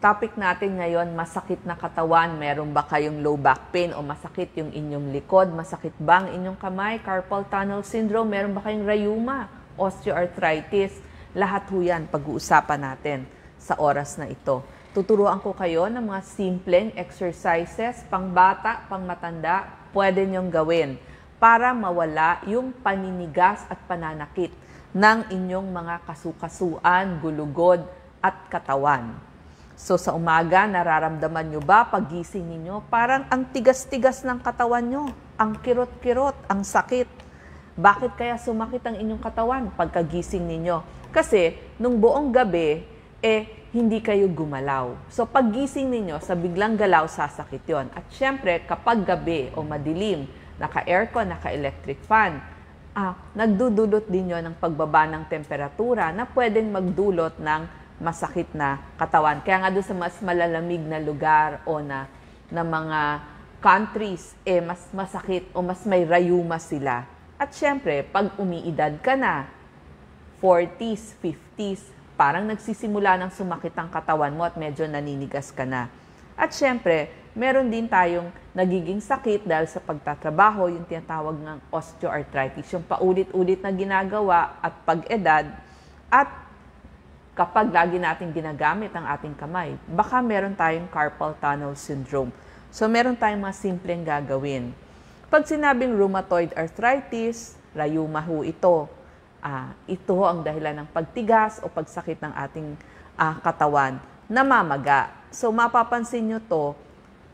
Topic natin ngayon, masakit na katawan. Meron ba kayong low back pain o masakit yung inyong likod? Masakit ba ang inyong kamay? Carpal tunnel syndrome? Meron ba kayong rheuma? Osteoarthritis? Lahat ho yan pag-uusapan natin sa oras na ito. Tuturuan ko kayo ng mga simpleng exercises, pang bata, pang matanda, pwede nyong gawin para mawala yung paninigas at pananakit ng inyong mga kasukasuan, gulugod at katawan. So sa umaga, nararamdaman nyo ba paggising ninyo? Parang ang tigas-tigas ng katawan nyo, ang kirot-kirot, ang sakit. Bakit kaya sumakit ang inyong katawan pagkagising ninyo? Kasi nung buong gabi, hindi kayo gumalaw. So paggising ninyo, sa biglang galaw, sasakit yon. At syempre, kapag gabi o madilim, naka-aircon, naka-electric fan, nagdudulot din yun ng pagbaba ng temperatura na pwedeng magdulot ng masakit na katawan. Kaya nga doon sa mas malalamig na lugar o na mga countries, mas masakit o mas may rayuma sila. At syempre, pag umiidad ka na, 40s, 50s, parang nagsisimula ng sumakit ang katawan mo at medyo naninigas ka na. At syempre, meron din tayong nagiging sakit dahil sa pagtatrabaho, yung tinatawag ng osteoarthritis, yung paulit-ulit na ginagawa at pag-edad, at kapag lagi natin ginagamit ang ating kamay, baka meron tayong carpal tunnel syndrome. So, meron tayong mga simpleng gagawin. Pag sinabing rheumatoid arthritis, rayuma ho ito. Ito ang dahilan ng pagtigas o pagsakit ng ating katawan, namamaga. So, mapapansin nyo to,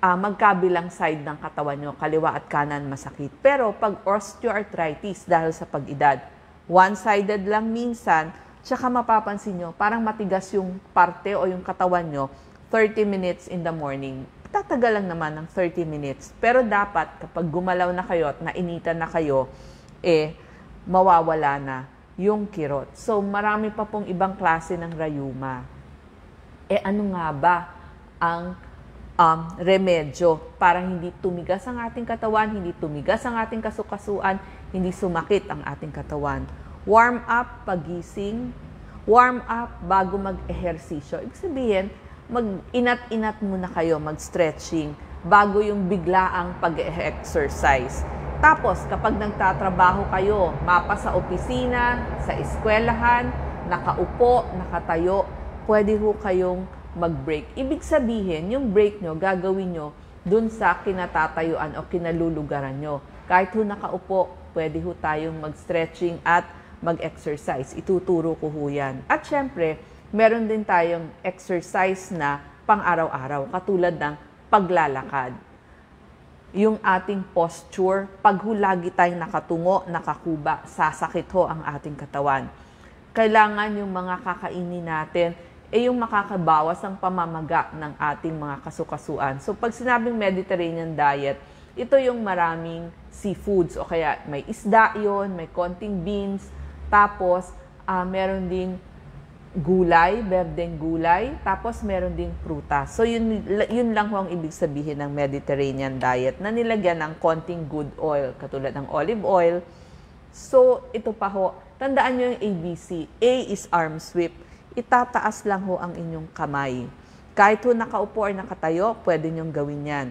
magkabilang side ng katawan nyo, kaliwa at kanan masakit. Pero pag osteoarthritis, dahil sa pag-edad, one-sided lang minsan, tsaka mapapansin nyo, parang matigas yung parte o yung katawan nyo, 30 minutes in the morning. Tatagal lang naman ng 30 minutes. Pero dapat, kapag gumalaw na kayo at nainitan na kayo, mawawala na yung kirot. So, marami pa pong ibang klase ng rayuma. Ano nga ba ang remedyo para hindi tumigas ang ating katawan, hindi tumigas ang ating kasukasuan, hindi sumakit ang ating katawan? Warm up pagising, warm up bago mag-ehersisyo. Ibig sabihin, mag-inat-inat muna kayo, mag-stretching, bago yung biglaang pag-exercise. Tapos, kapag nagtatrabaho kayo, mapa sa opisina, sa eskwelahan, nakaupo, nakatayo, pwede ho kayong mag-break. Ibig sabihin, yung break nyo, gagawin nyo dun sa kinatatayuan o kinalulugaran nyo. Kahit ho nakaupo, pwede ho tayong mag-stretching at mag-exercise. Ituturo ko ho yan. At syempre, meron din tayong exercise na pang-araw-araw, katulad ng paglalakad. Yung ating posture, pag lagi tayong nakatungo, nakakuba, sasakit ho ang ating katawan. Kailangan yung mga kakainin natin, yung makakabawas ang pamamaga ng ating mga kasukasuan. So, pag sinabing Mediterranean diet, ito yung maraming seafoods o kaya may isda yon, may konting beans, tapos, meron ding gulay, berdeng gulay, tapos meron ding prutas. So, yun lang ho ang ibig sabihin ng Mediterranean diet na nilagyan ng konting good oil, katulad ng olive oil. So, ito pa ho, tandaan nyo yung ABC. A is arm sweep. Itataas lang ho ang inyong kamay. Kahit ho nakaupo or nakatayo, pwede nyong gawin yan.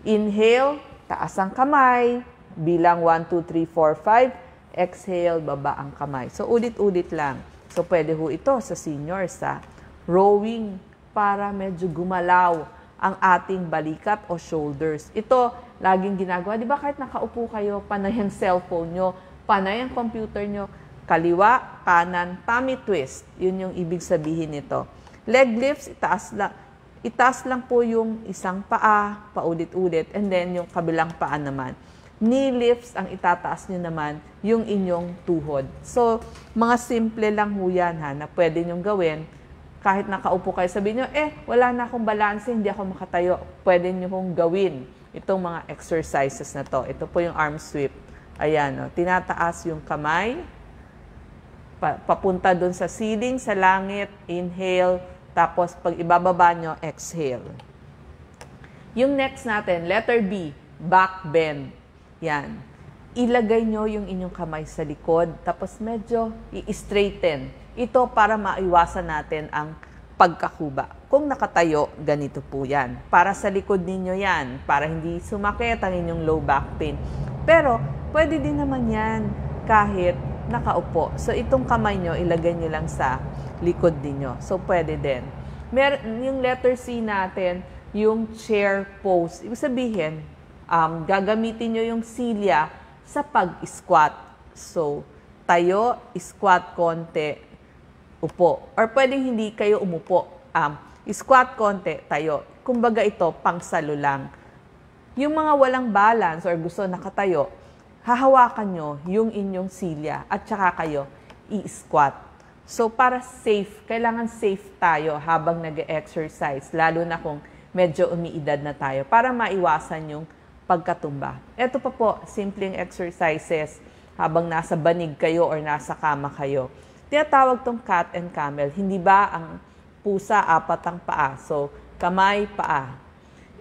Inhale, taas ang kamay, bilang 1, 2, 3, 4, 5, exhale, baba ang kamay. So, ulit-ulit lang. So, pwede ho ito sa seniors, rowing, para medyo gumalaw ang ating balikat o shoulders. Ito, laging ginagawa. Di ba kahit nakaupo kayo, panay ang cellphone nyo, panay ang computer nyo, kaliwa, kanan, tummy twist. Yun yung ibig sabihin nito. Leg lifts, itaas lang po yung isang paa, paulit-ulit, and then yung kabilang paa naman. Knee lifts, ang itataas nyo naman, yung inyong tuhod. So, mga simple lang ho yan na pwede nyong gawin. Kahit nakaupo kayo, sabihin nyo, wala na akong balanse, hindi ako makatayo. Pwede nyo hong gawin itong mga exercises na to. Ito po yung arm sweep. Ayan, tinataas yung kamay, papunta dun sa ceiling, sa langit, inhale, tapos pag ibababa nyo, exhale. Yung next natin, letter B, back bend. Yan. Ilagay nyo yung inyong kamay sa likod, tapos medyo i-straighten. Ito para maiwasan natin ang pagkakuba. Kung nakatayo, ganito po yan. Para sa likod ninyo yan, para hindi sumakit ang inyong low back pain. Pero, pwede din naman yan kahit nakaupo. So, itong kamay nyo, ilagay nyo lang sa likod ninyo. So, pwede din. Yung letter C natin, yung chair pose. Ibig sabihin, gagamitin nyo yung silya sa pag-squat. So, tayo, squat konti, upo. Or pwedeng hindi kayo umupo. Squat konti, tayo. Kumbaga ito, pangsalo lang. Yung mga walang balance or gusto nakatayo, hahawakan nyo yung inyong silya at saka kayo i-squat. So, para safe, kailangan safe tayo habang nag-exercise, lalo na kung medyo umiidad na tayo, para maiwasan yung pagkatumba. Ito pa po, simpleng exercises habang nasa banig kayo or nasa kama kayo. Tinatawag tong cat and camel. Hindi ba ang pusa, apat ang paa? So, kamay, paa.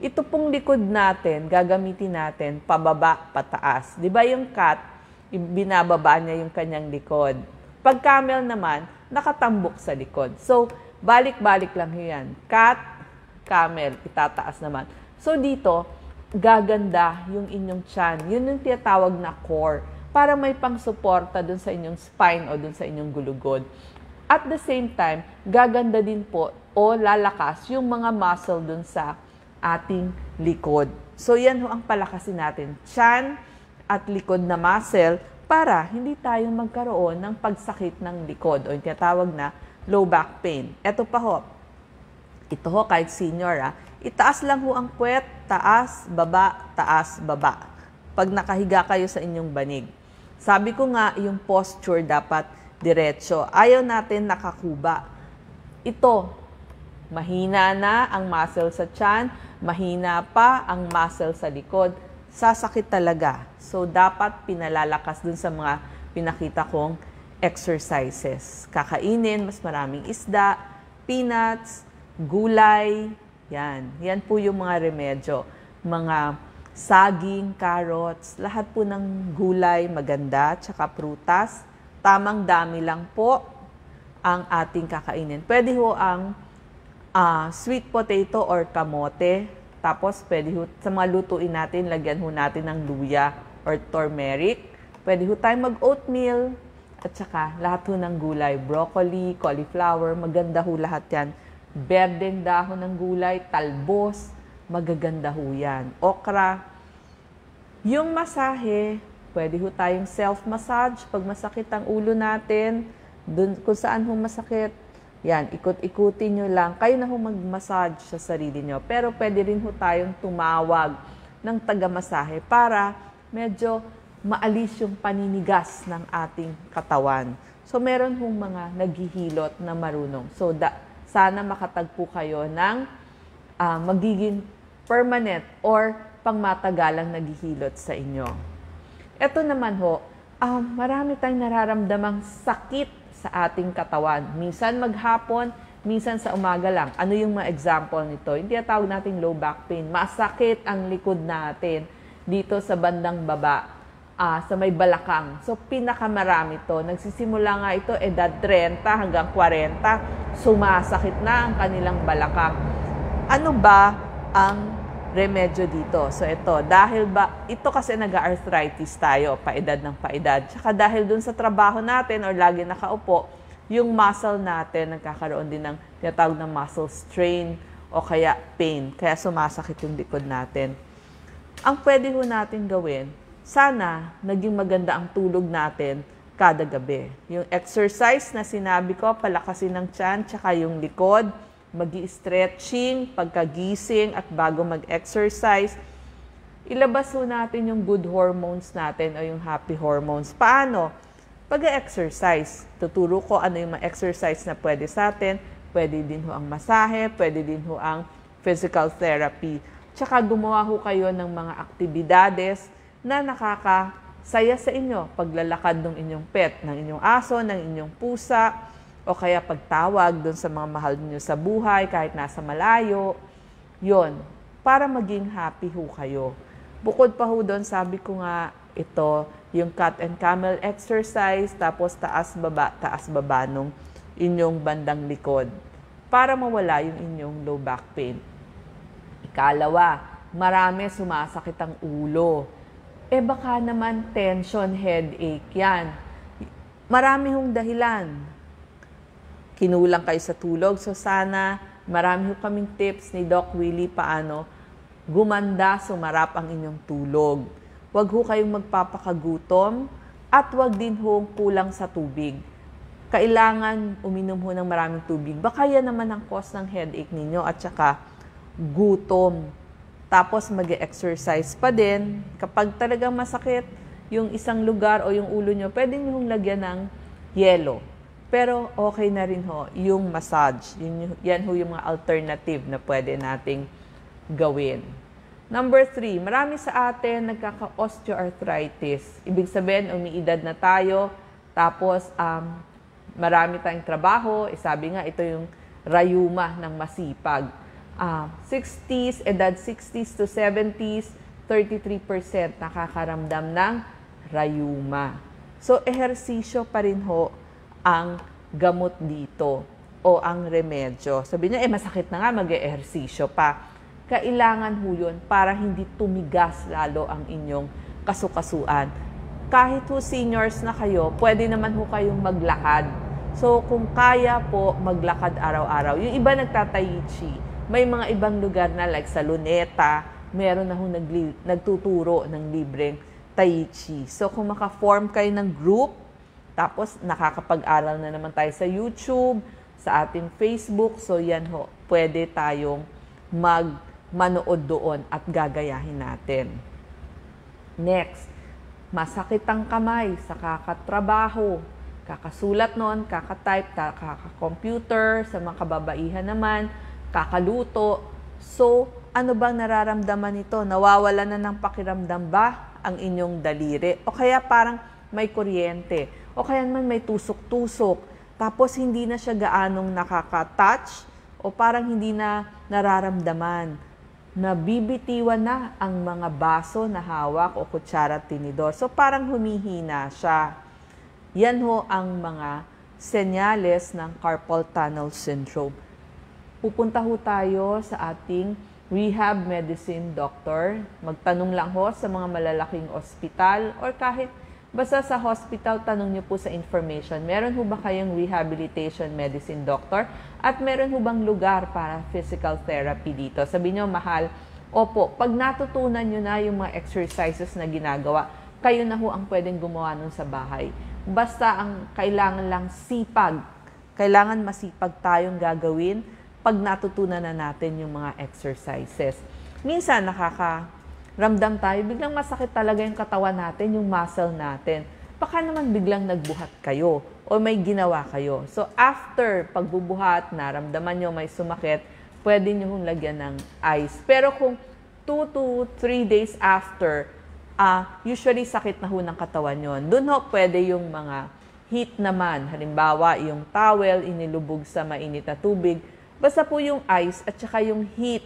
Ito pong likod natin, gagamitin natin pababa, pataas. Di ba yung cat, binababa niya yung kanyang likod. Pag camel naman, nakatambok sa likod. So, balik-balik lang yan. Cat, camel, itataas naman. So, dito, gaganda yung inyong tiyan. Yun yung tinatawag na core para may pang-suporta dun sa inyong spine o dun sa inyong gulugod. At the same time, gaganda din po o lalakas yung mga muscle dun sa ating likod. So, yan ho ang palakasin natin. Tiyan at likod na muscle para hindi tayo magkaroon ng pagsakit ng likod o yung tinatawag na low back pain. Ito pa ho. Ito ho, kahit senior, itaas lang ho ang puwet, taas, baba. Pag nakahiga kayo sa inyong banig. Sabi ko nga, yung posture dapat diretso. Ayaw natin nakakuba. Ito, mahina na ang muscle sa tiyan, mahina pa ang muscle sa likod, sasakit talaga. So, dapat pinalalakas dun sa mga pinakita kong exercises. Kakainin, mas maraming isda, peanuts, gulay, yan. Yan po yung mga remedyo. Mga saging, carrots, lahat po ng gulay, maganda, tsaka prutas. Tamang dami lang po ang ating kakainin. Pwede ho ang sweet potato or kamote. Tapos, pwede ho, sa mga lutuin natin, lagyan ho natin ng luya or turmeric. Pwede ho tayo mag-oatmeal. At saka, lahat ho ng gulay. Broccoli, cauliflower, maganda ho lahat yan. Berdeng dahon ng gulay, talbos, magaganda ho yan. Okra. Yung masahe, pwede ho tayong self-massage. Pag masakit ang ulo natin, dun, kung saan ho masakit, yan, ikot-ikutin nyo lang. Kayo na ho mag-massage sa sarili nyo. Pero pwede rin ho tayong tumawag ng taga-masahe para medyo maalis yung paninigas ng ating katawan. So, meron hong mga naghihilot na marunong. So, sana makatagpo kayo ng magiging permanent or pangmatagalang naghihilot sa inyo. Ito naman ho, marami tayong nararamdamang sakit sa ating katawan. Minsan maghapon, minsan sa umaga lang. Ano yung mga example nito? Yung tinatawag nating low back pain. Masakit ang likod natin dito sa bandang baba, sa may balakang. So, pinakamarami to. Nagsisimula nga ito edad 30 hanggang 40. Sumasakit na ang kanilang balakang. Ano ba ang remedyo dito? So, ito. Dahil ba, ito kasi nag-arthritis tayo, paedad ng paedad. Tsaka dahil dun sa trabaho natin or lagi nakaupo, yung muscle natin nagkakaroon din ng tinatawag na muscle strain o kaya pain. Kaya sumasakit yung likod natin. Ang pwede ho natin gawin, sana naging maganda ang tulog natin kada gabi. Yung exercise na sinabi ko, palakasin ng tiyan, tsaka yung likod, magi-stretching, pagkagising at bago mag-exercise, ilabas ho natin yung good hormones natin o yung happy hormones. Paano? Pag-exercise, tuturo ko ano yung mga exercise na pwede sa atin. Pwede din ho ang masahe, pwede din ho ang physical therapy. Tsaka gumawa ho kayo ng mga aktibidades na nakakasaya sa inyo. Paglalakad ng inyong pet, ng inyong aso, ng inyong pusa, o kaya pagtawag doon sa mga mahal niyo sa buhay, kahit nasa malayo. Yon, para maging happy ho kayo. Bukod pa ho doon, sabi ko nga, ito, yung cat and camel exercise, tapos taas baba nung inyong bandang likod. para mawala yung inyong low back pain. Ikalawa, marami sumasakit ang ulo. Baka naman tension, headache yan. Marami hong dahilan. Kinulang kayo sa tulog, so sana marami ho kaming tips ni Doc Willie paano gumanda, sumarap ang inyong tulog. Huwag ho kayong magpapakagutom at huwag din ho kulang sa tubig. Kailangan uminom ho ng maraming tubig. Baka yan naman ang cause ng headache ninyo at saka gutom. Tapos mag-exercise pa din. Kapag talagang masakit yung isang lugar o yung ulo nyo, pwede nyo hong lagyan ng yelo. Pero okay na rin ho yung massage. Yan ho yung mga alternative na pwede nating gawin. Number 3, marami sa atin nagkaka-osteoarthritis. Ibig sabihin, umiidad na tayo, tapos marami tayong trabaho. Sabi nga, ito yung rayuma ng masipag. 60s, edad 60s to 70s, 33% nakakaramdam ng rayuma. So, ehersisyo pa rin ho ang gamot dito o ang remedyo. Sabi niya, masakit na nga, mag-ehersisyo pa. Kailangan ho yun para hindi tumigas lalo ang inyong kasukasuan. Kahit ho seniors na kayo, pwede naman ho kayong maglakad. So, kung kaya po, maglakad araw-araw. Yung iba nagtatayi chi. May mga ibang lugar na like sa Luneta, meron na ho nagtuturo ng libreng tai chi. So, kung maka-form kayo ng group, tapos nakakapag-aral na naman tayo sa YouTube, sa ating Facebook. So yan ho, pwede tayong manood doon at gagayahin natin. Next, masakit ang kamay sa kakatrabaho. Kakasulat noon, kakatype, kaka-computer, sa mga kababaihan naman, kakaluto. So, ano bang nararamdaman nito? Nawawala na ng pakiramdam ba ang inyong daliri? O kaya parang may kuryente? O kaya naman may tusok-tusok, tapos hindi na siya gaanong nakaka-touch o parang hindi na nararamdaman. Nabibitiwan na ang mga baso na hawak o kutsara at tinidor. So parang humihina siya. Yan ho ang mga senyales ng carpal tunnel syndrome. Pupunta ho tayo sa ating rehab medicine doctor. Magtanong lang ho sa mga malalaking ospital or kahit basta sa hospital, tanong niyo po sa information, meron ho ba kayong rehabilitation medicine doctor? At meron ho bang lugar para physical therapy dito? Sabi niyo, mahal. Opo, pag natutunan niyo na yung mga exercises na ginagawa, kayo na ho ang pwedeng gumawa nun sa bahay. Basta ang kailangan lang sipag. Kailangan masipag tayong gagawin pag natutunan na natin yung mga exercises. Minsan ramdam tayo, biglang masakit talaga yung katawan natin, yung muscle natin. Baka naman biglang nagbuhat kayo o may ginawa kayo. So after pagbubuhat, naramdaman nyo may sumakit, pwede nyo hong lagyan ng ice. Pero kung 2 to 3 days after, usually sakit na ho ng katawan nyo. Doon ho pwede yung mga heat naman. Halimbawa, yung towel, inilubog sa mainit na tubig. Basta po yung ice at saka yung heat,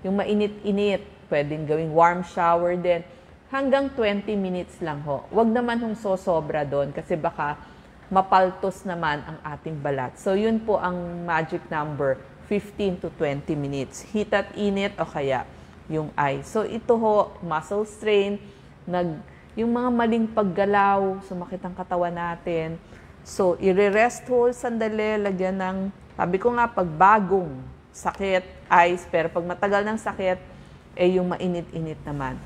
yung mainit-init. Pwedeng gawing warm shower din. Hanggang 20 minutes lang ho. Huwag naman hong sosobra doon kasi baka mapaltos naman ang ating balat. So yun po ang magic number, 15 to 20 minutes. Heat at init o kaya yung ice. So ito ho, muscle strain, yung mga maling paggalaw, sumakit ang katawan natin. So i-rest hold sandali, lagyan ng, sabi ko nga, pag bagong sakit, ice, pero pag matagal ng sakit, yung mainit-init naman.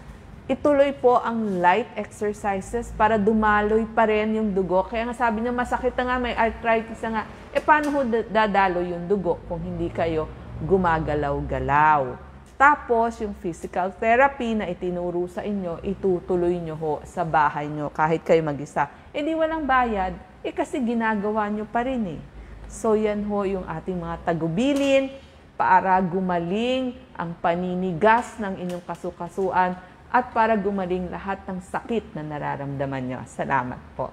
Ituloy po ang light exercises para dumaloy pa rin yung dugo. Kaya nga sabi niya, masakit na nga, may arthritis na nga. Paano ho dadalo yung dugo kung hindi kayo gumagalaw-galaw? Tapos, yung physical therapy na itinuro sa inyo, itutuloy nyo ho sa bahay nyo kahit kayo mag-isa. Di walang bayad, kasi ginagawa nyo pa rin eh. So, yan ho yung ating mga tagubilin para gumaling ang paninigas ng inyong kasukasuan at para gumaling lahat ng sakit na nararamdaman nyo. Salamat po.